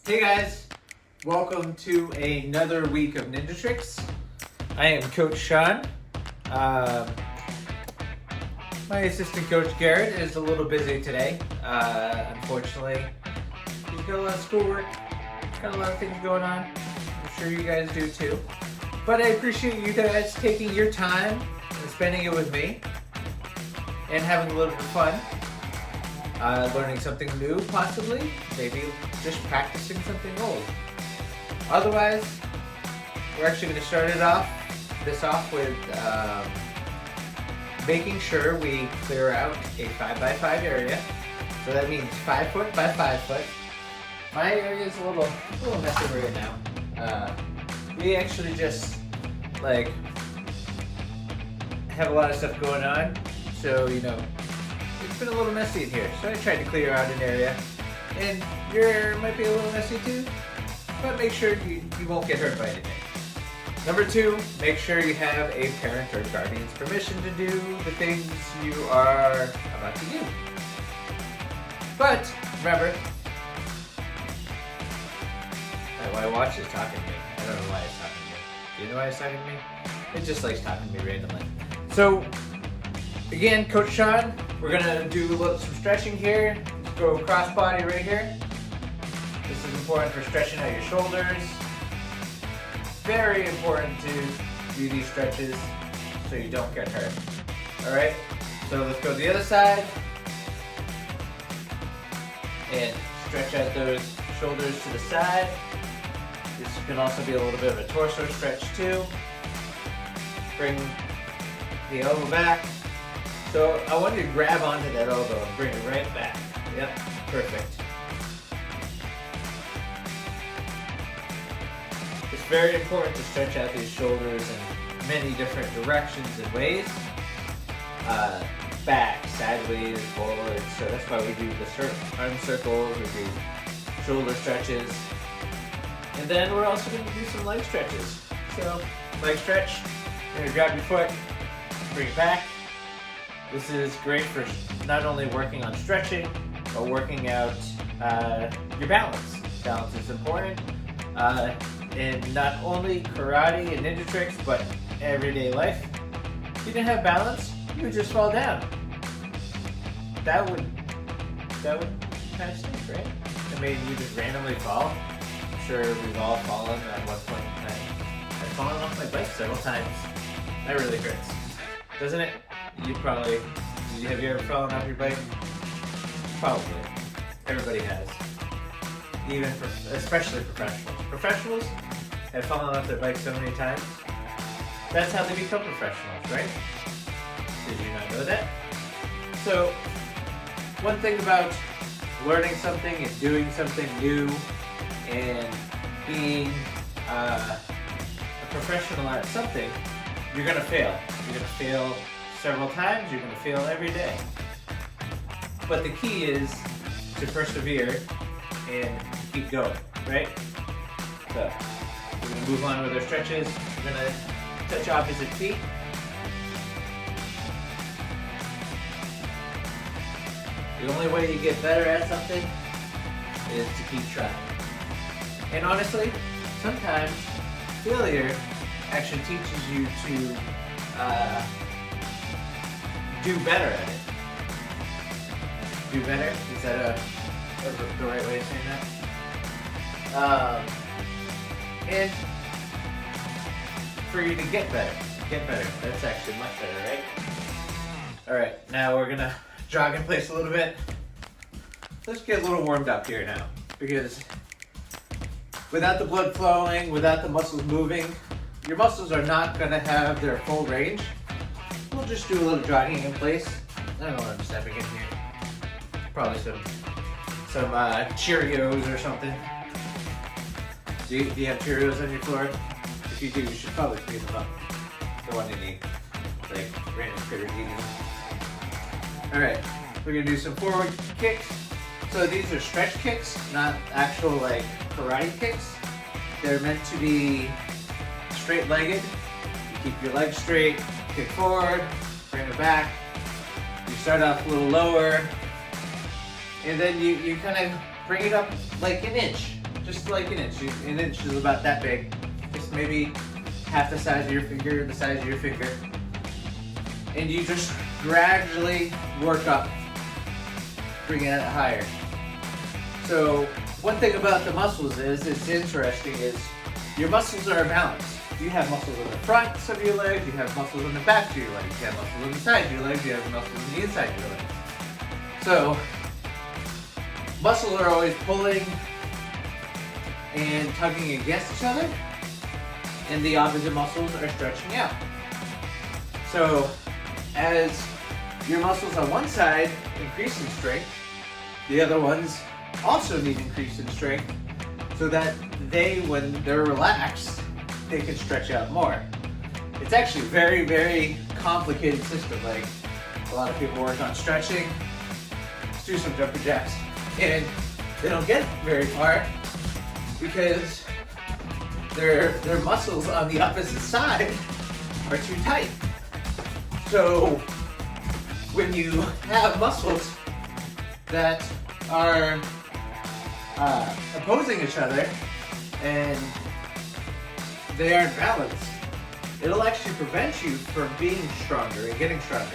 Hey guys, welcome to another week of Ninja Trix. I am Coach Shawn. My assistant coach Garrett is a little busy today. Unfortunately, he's got a lot of schoolwork, got a lot of things going on. I'm sure you guys do too. But I appreciate you guys taking your time and spending it with me and having a little bit of fun. Learning something new, possibly. Maybe just practicing something old. Otherwise, we're actually going to start this off with making sure we clear out a 5x5 area. So that means 5 foot by 5 foot. My area is a little messy right now. We actually just have a lot of stuff going on, so it's been a little messy in here. So I tried to clear out an area, and your area might be a little messy too, but make sure you won't get hurt by anything. Number 2, make sure you have a parent or guardian's permission to do the things you are about to do. But remember, my watch is talking to me. I don't know why it's talking to me. Do you know why it's talking to me? It just likes talking to me randomly. So again, Coach Shawn, we're gonna do some stretching here. Let's go cross body right here. This is important for stretching out your shoulders. Very important to do these stretches so you don't get hurt. All right, so let's go to the other side and stretch out those shoulders to the side. This can also be a little bit of a torso stretch too. Bring the elbow back. So I want you to grab onto that elbow and bring it right back. Yep, perfect. It's very important to stretch out these shoulders in many different directions and ways. Back, sideways, forward. So that's why we do the arm circles or the shoulder stretches. And then we're also going to do some leg stretches. So leg stretch, you're going to grab your foot, bring it back. This is great for not only working on stretching, but working out your balance. Balance is important in not only karate and ninja tricks, but everyday life. If you didn't have balance, you would just fall down. That would kind of stink, right? I mean, you just randomly fall. I'm sure we've all fallen at one point in time. I've fallen off my bike several times. That really hurts, doesn't it? Have you ever fallen off your bike? Probably. Everybody has. Especially professionals. Professionals have fallen off their bike so many times. That's how they become professionals, right? Did you not know that? So, one thing about learning something and doing something new and being a professional at something, you're gonna fail. You're gonna fail several times, you're going to fail every day. But the key is to persevere and keep going, right? So, we're going to move on with our stretches. We're going to touch opposite feet. The only way you get better at something is to keep trying. And honestly, sometimes failure actually teaches you to do better at it. Do better? Is that the right way of saying that? And for you to get better. That's actually much better, right? All right, now we're gonna jog in place a little bit. Let's get a little warmed up here now, because without the blood flowing, without the muscles moving, your muscles are not gonna have their full range. We'll just do a little jogging in place. I don't know what I'm stepping in here. Probably some Cheerios or something. Do you have Cheerios on your floor? If you do, you should probably clean them up. The one you need. Like random critter eating them. Alright, we're gonna do some forward kicks. So these are stretch kicks, not actual karate kicks. They're meant to be straight-legged. You keep your legs straight, kick forward, bring it back. You start off a little lower, and then you kind of bring it up like an inch. just like an inch. An inch is about that big. Just maybe half the size of your finger, the size of your finger. And you just gradually work up, bringing it higher. So one thing about the muscles is, it's interesting, is your muscles are balanced. You have muscles on the front of your legs, you have muscles on the back of your legs, you have muscles on the side of your legs, you have muscles on the inside of your legs. So muscles are always pulling and tugging against each other, and the opposite muscles are stretching out. So as your muscles on one side increase in strength, the other ones also need increase in strength so that they, when they're relaxed, they can stretch out more. It's actually a very, very complicated system. Like, a lot of people work on stretching, let's do some jumping jacks, and they don't get very far because their muscles on the opposite side are too tight. So when you have muscles that are opposing each other and they aren't balanced, it'll actually prevent you from being stronger and getting stronger.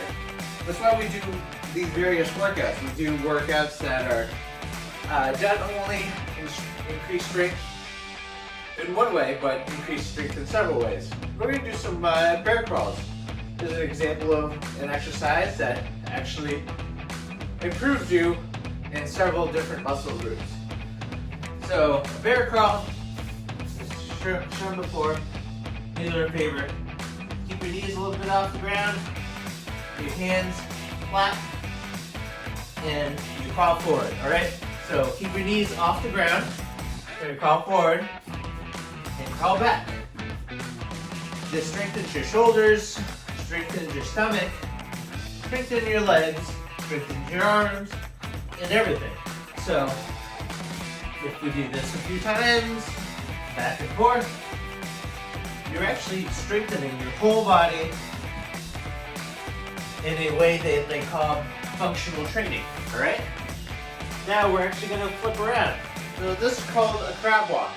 That's why we do these various workouts. We do workouts that are not only increase strength in one way, but increase strength in several ways. We're going to do some bear crawls. This is an example of an exercise that actually improves you in several different muscle groups. So, a bear crawl, as shown before, these are a favorite. Keep your knees a little bit off the ground, your hands flat, and you crawl forward, alright? So, keep your knees off the ground, you're gonna crawl forward, and crawl back. This strengthens your shoulders, strengthens your stomach, strengthens your legs, strengthens your arms, and everything. So, if we do this a few times, back and forth, you're actually strengthening your whole body in a way that they call functional training, alright? Now we're actually going to flip around. So this is called a crab walk.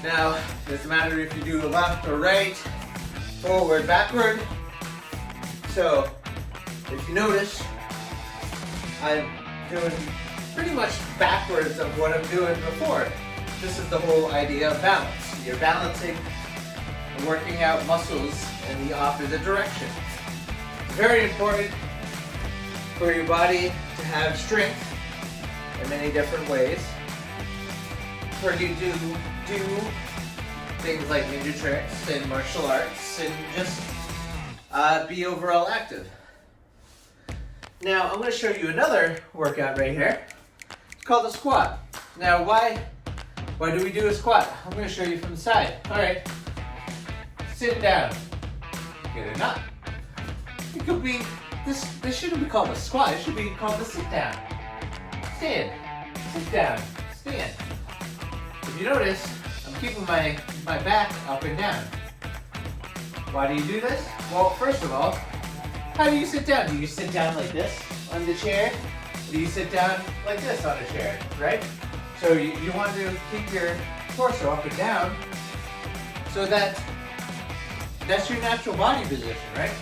Now, it doesn't matter if you do left or right, forward, backward. So, if you notice, I'm doing pretty much backwards of what I'm doing before. This is the whole idea of balance. You're balancing and working out muscles in the opposite direction. It's very important for your body to have strength in many different ways. For you to do things like ninja tricks and martial arts and just be overall active. Now I'm going to show you another workout right here. It's called a squat. Now why do we do a squat? I'm going to show you from the side. Alright, sit down. Get it up. It could be, this shouldn't be called a squat, it should be called a sit down. Stand, sit down, stand. If you notice, I'm keeping my back up and down. Why do you do this? Well, first of all, how do you sit down? Do you sit down like this on the chair? Or do you sit down like this on a chair, right? So you want to keep your torso up and down so that's your natural body position, right?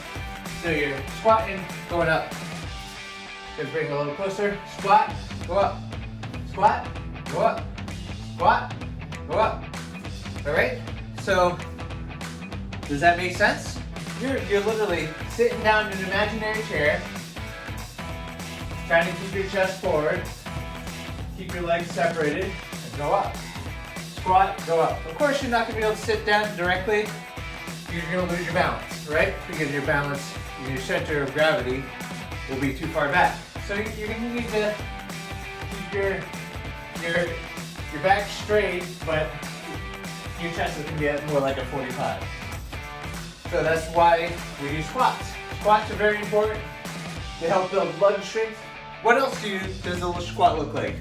So you're squatting, going up. Just bring it a little closer. Squat, go up. Squat, go up. Squat, go up. Alright? So, does that make sense? You're literally sitting down in an imaginary chair, trying to keep your chest forward, keep your legs separated, and go up. Squat, go up. Of course, you're not going to be able to sit down directly. You're going to lose your balance, right? Because your balance, your center of gravity will be too far back. So you're going to need to keep your back straight, but your chest is going to be at more like a 45. So that's why we do squats. Squats are very important. They help build blood strength. What else does a squat look like?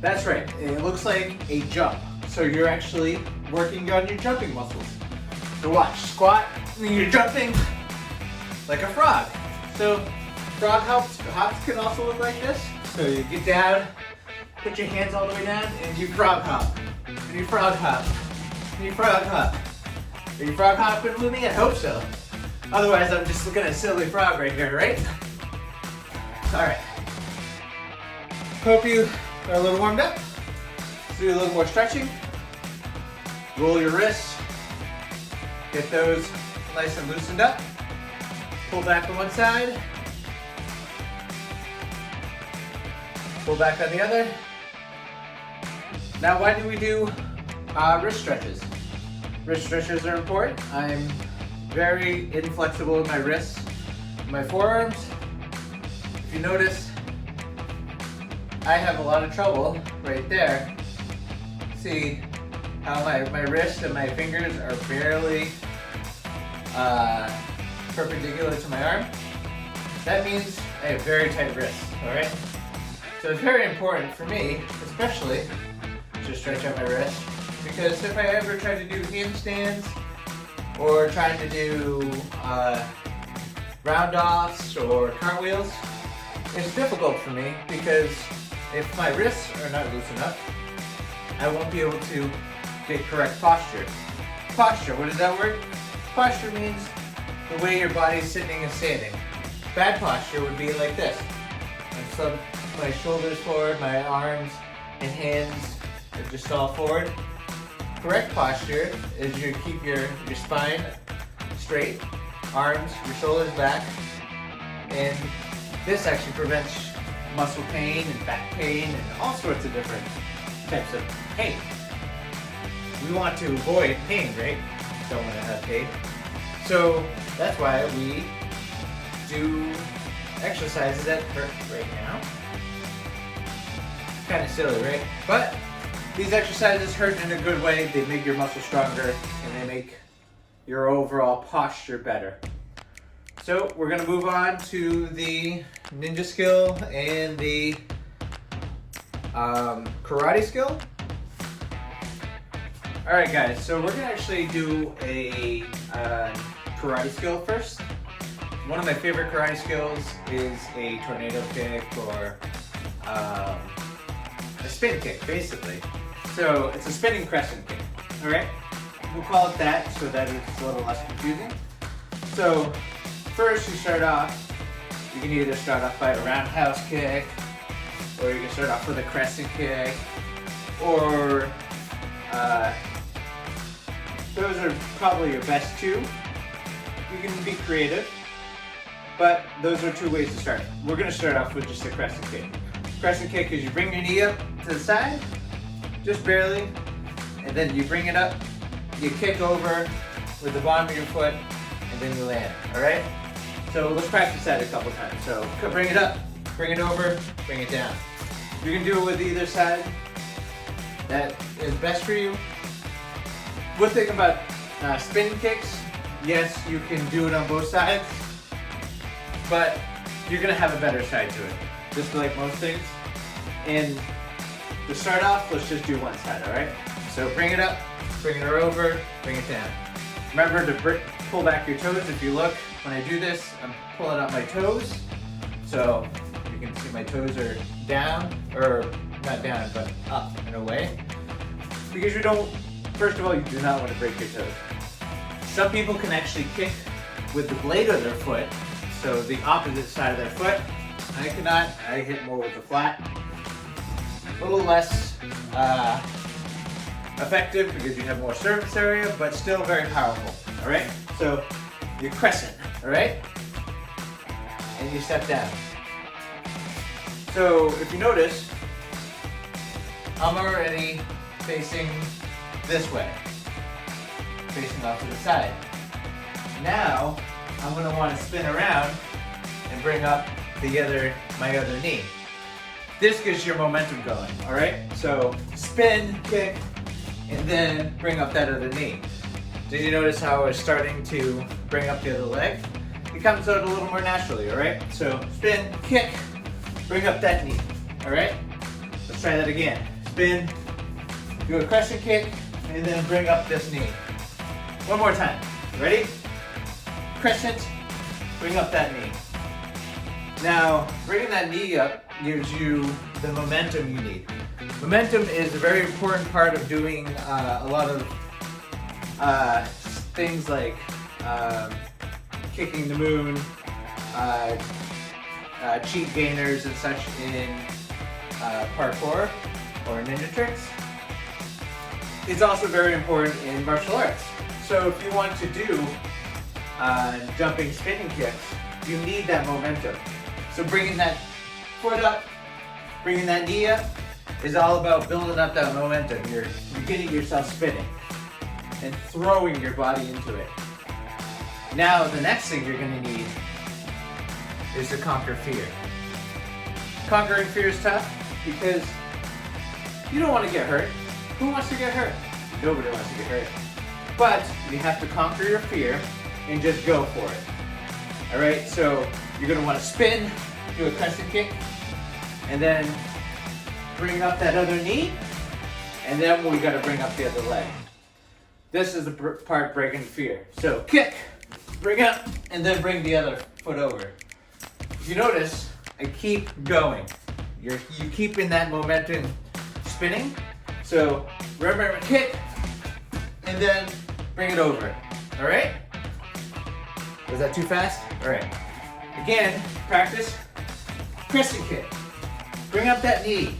That's right, it looks like a jump. So you're actually working on your jumping muscles. So watch, squat, and you're jumping like a frog. So frog hops can also look like this. So you get down, put your hands all the way down and you frog hop. And you frog hop. And you frog hop. Are you frog hopping with me? I hope so. Otherwise, I'm just looking at a silly frog right here, right? All right. Hope you are a little warmed up. Let's do a little more stretching. Roll your wrists. Get those nice and loosened up. Pull back on one side. Pull back on the other. Now, why do we do wrist stretches? Wrist stretches are important. I'm very inflexible in my wrists, my forearms. If you notice, I have a lot of trouble right there. See how my wrist and my fingers are barely perpendicular to my arm? That means I have very tight wrists, all right? So it's very important for me, especially, to stretch out my wrist, because if I ever try to do handstands or trying to do round-offs or cartwheels, it's difficult for me because if my wrists are not loose enough, I won't be able to get correct posture. Posture, what is that word? Posture means the way your body's sitting and standing. Bad posture would be like this. And so my shoulders forward, my arms and hands are just all forward. Correct posture is you keep your spine straight, arms, your shoulders back, and this actually prevents muscle pain and back pain and all sorts of different types of pain. We want to avoid pain, right? Don't want to have pain. So that's why we do exercises that hurt right now. Kind of silly, right? But these exercises hurt in a good way. They make your muscles stronger and they make your overall posture better. So we're going to move on to the ninja skill and the karate skill. All right, guys. So we're going to actually do a karate skill first. One of my favorite karate skills is a tornado kick or a spin kick, basically. So it's a spinning crescent kick, all right? We'll call it that so that it's a little less confusing. So first you start off, you can either start off by a roundhouse kick, or you can start off with a crescent kick, or those are probably your best two. You can be creative, but those are two ways to start. We're gonna start off with just a crescent kick. Crescent kick is you bring your knee up to the side, just barely, and then you bring it up, you kick over with the bottom of your foot, and then you land, all right? So let's practice that a couple times. So bring it up, bring it over, bring it down. You can do it with either side. That is best for you. One thing about spin kicks, yes, you can do it on both sides, but you're gonna have a better side to it, just like most things. And to start off, let's just do one side, all right? So bring it up, bring it over, bring it down. Remember to pull back your toes. If you look, when I do this, I'm pulling out my toes. So you can see my toes are down, or not down, but up and away. Because you don't, first of all, you do not want to break your toes. Some people can actually kick with the blade of their foot, so the opposite side of their foot. I cannot, I hit more with the flat. A little less effective because you have more surface area, but still very powerful, all right? So you crescent, all right? And you step down. So if you notice, I'm already facing this way, facing off to the side. Now, I'm gonna wanna spin around and bring up my other knee. This gets your momentum going, all right? So spin, kick, and then bring up that other knee. Did you notice how I was starting to bring up the other leg? It comes out a little more naturally, all right? So spin, kick, bring up that knee, all right? Let's try that again. Spin, do a crescent kick, and then bring up this knee. One more time, ready? Crescent, bring up that knee. Now, bringing that knee up, gives you the momentum you need. Momentum is a very important part of doing a lot of things like kicking the moon, cheat gainers and such in parkour or ninja tricks. It's also very important in martial arts. So if you want to do jumping spinning kicks, you need that momentum. So bringing that foot up, bringing that knee up is all about building up that momentum. You're getting yourself spinning and throwing your body into it. Now the next thing you're going to need is to conquer fear. Conquering fear is tough because you don't want to get hurt. Who wants to get hurt? Nobody wants to get hurt. But you have to conquer your fear and just go for it. Alright, so you're going to want to spin, do a crescent kick, and then bring up that other knee, and then we got to bring up the other leg. This is the part breaking fear. So kick, bring up, and then bring the other foot over. If you notice, I keep going. You keep in that momentum spinning. So remember, kick, and then bring it over. All right? Was that too fast? All right. Again, practice. Crescent kick. Bring up that knee,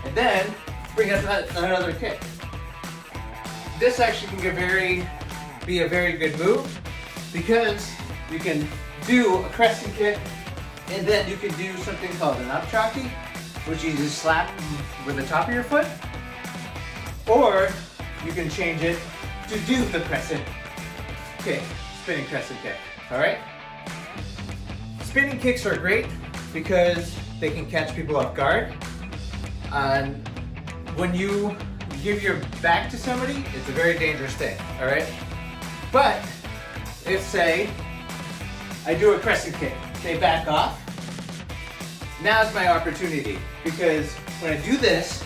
and then bring up another kick. This actually can be a very good move because you can do a crescent kick, and then you can do something called an up chalky, which you just slap with the top of your foot, or you can change it to do the crescent kick, spinning crescent kick. All right? Spinning kicks are great because they can catch people off guard. And when you give your back to somebody, it's a very dangerous thing, all right? But if, say, I do a crescent kick, they back off, now's my opportunity, because when I do this,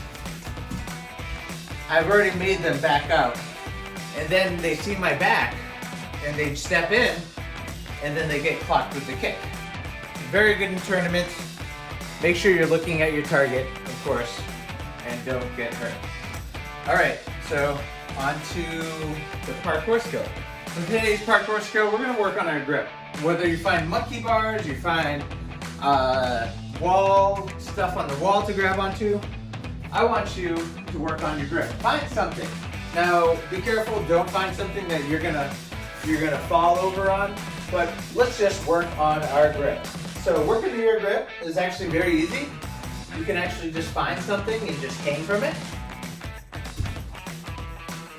I've already made them back out, and then they see my back, and they step in, and then they get clocked with the kick. Very good in tournaments. Make sure you're looking at your target, of course, and don't get hurt. All right, so on to the parkour skill. So today's parkour skill, we're gonna work on our grip. Whether you find monkey bars, you find wall stuff on the wall to grab onto, I want you to work on your grip. Find something. Now, be careful, don't find something that you're gonna fall over on, but let's just work on our grip. So working on your grip is actually very easy. You can actually just find something and just hang from it.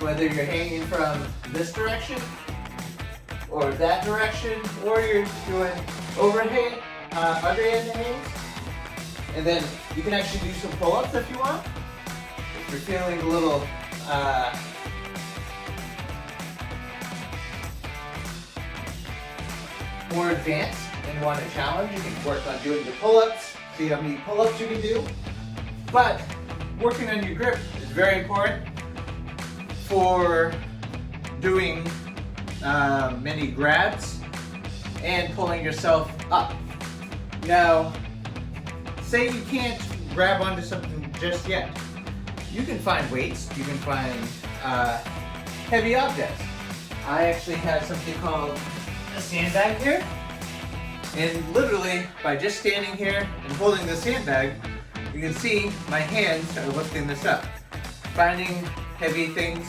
Whether you're hanging from this direction or that direction, or you're doing overhand, underhand hangs. And then you can actually do some pull-ups if you want. If you're feeling a little more advanced and want a challenge, you can work on doing your pull-ups, see how many pull-ups you can do. But working on your grip is very important for doing many grabs and pulling yourself up. Now, say you can't grab onto something just yet. You can find weights, you can find heavy objects. I actually have something called a sandbag here. And literally, by just standing here and holding the sandbag, you can see my hands are lifting this up. Finding heavy things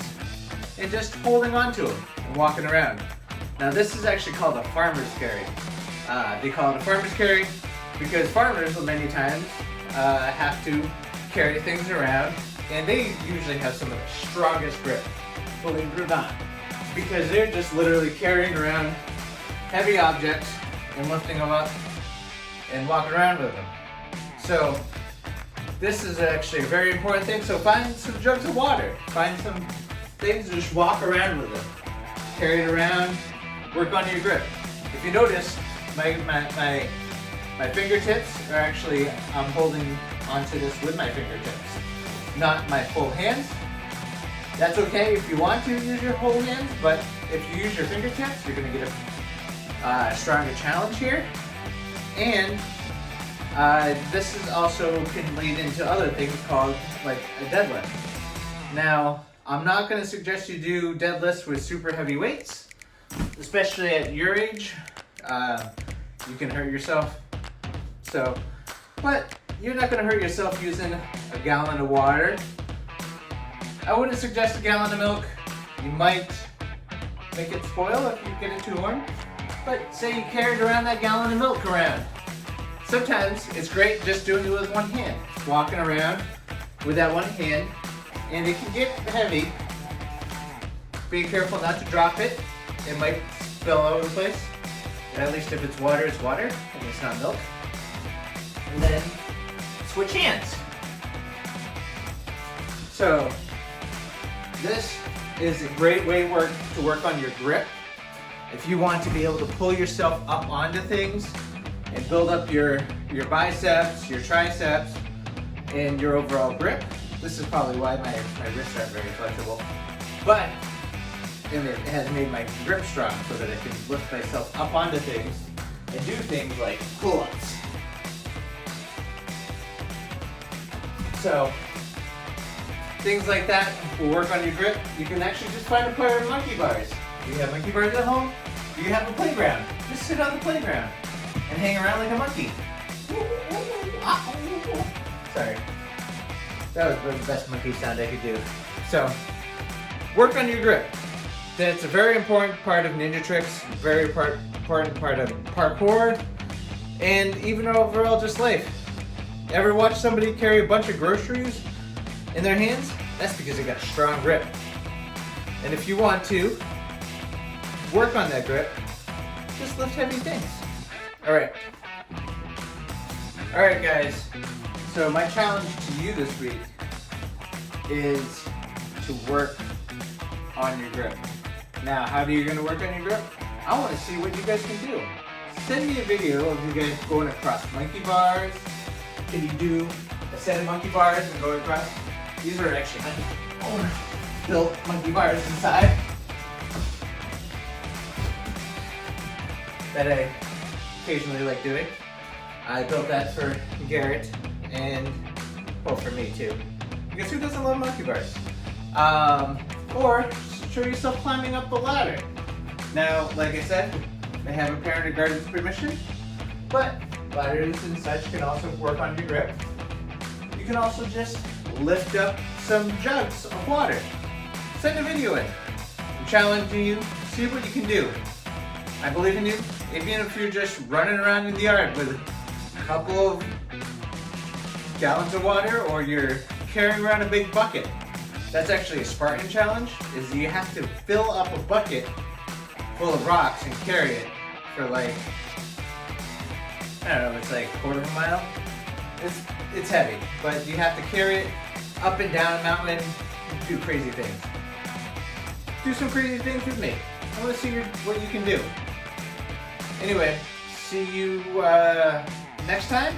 and just holding onto them and walking around. Now this is actually called a farmer's carry. They call it a farmer's carry because farmers many times have to carry things around, and they usually have some of the strongest grip, believe it or not, because they're just literally carrying around heavy objects and lifting them up and walking around with them. So this is actually a very important thing. So find some jugs of water, find some things to just walk around with them. Carry it around, work on your grip. If you notice, my fingertips are actually, I'm holding onto this with my fingertips, not my full hands. That's okay if you want to use your whole hands, but if you use your fingertips, you're gonna get a stronger challenge here. And This is also can lead into other things called like a deadlift. Now, I'm not going to suggest you do deadlifts with super heavy weights, especially at your age. You can hurt yourself. So, but you're not going to hurt yourself using a gallon of water. I wouldn't suggest a gallon of milk. You might make it spoil if you get it too warm. But say you carried around that gallon of milk around. Sometimes it's great just doing it with one hand. Walking around with that one hand, and it can get heavy. Be careful not to drop it. It might spill all over the place. But at least if it's water, and it's not milk. And then switch hands. So this is a great way to work on your grip. If you want to be able to pull yourself up onto things and build up your biceps, your triceps, and your overall grip. This is probably why my wrists aren't very flexible. But it has made my grip strong so that I can lift myself up onto things and do things like pull-ups. So things like that will work on your grip. You can actually just find a pair of monkey bars. If you have monkey bars at home, you have a playground. Just sit on the playground and hang around like a monkey. Sorry. That was the best monkey sound I could do. So, work on your grip. That's a very important part of Ninja Trix, very important part of parkour, and even overall just life. Ever watch somebody carry a bunch of groceries in their hands? That's because they got a strong grip. And if you want to work on that grip, just lift heavy things. Alright guys, so my challenge to you this week is to work on your grip. Now, how are you going to work on your grip? I want to see what you guys can do. Send me a video of you guys going across monkey bars. Can you do a set of monkey bars and go across? These are actually built monkey bars inside that I occasionally like doing. I built that for Garrett and, well, for me too. Because who doesn't love monkey bars? Or show yourself climbing up the ladder. Now, like I said, they have a parent or guardian's permission, but ladders and such can also work on your grip. You can also just lift up some jugs of water. Send a video in. I'm challenging you, see what you can do. I believe in you, even if you're just running around in the yard with a couple of gallons of water or you're carrying around a big bucket. That's actually a Spartan challenge, is you have to fill up a bucket full of rocks and carry it for like, I don't know, it's like a quarter of a mile. It's heavy, but you have to carry it up and down a mountain, do crazy things. Do some crazy things with me. I want to see what you can do. Anyway, see you next time.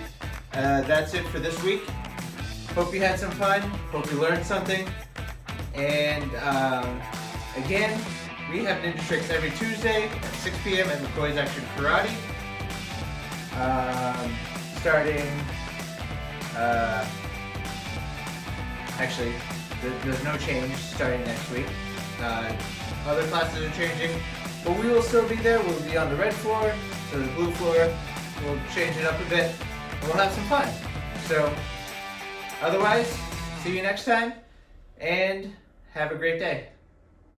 That's it for this week. Hope you had some fun. Hope you learned something. And again, we have Ninja Trix every Tuesday at 6 p.m. at McCoy's Action Karate. Starting, actually, there's no change starting next week. Other classes are changing, but we will still be there. We'll be on the red floor, so the blue floor. We'll change it up a bit. We'll have some fun. So, otherwise, see you next time, and have a great day.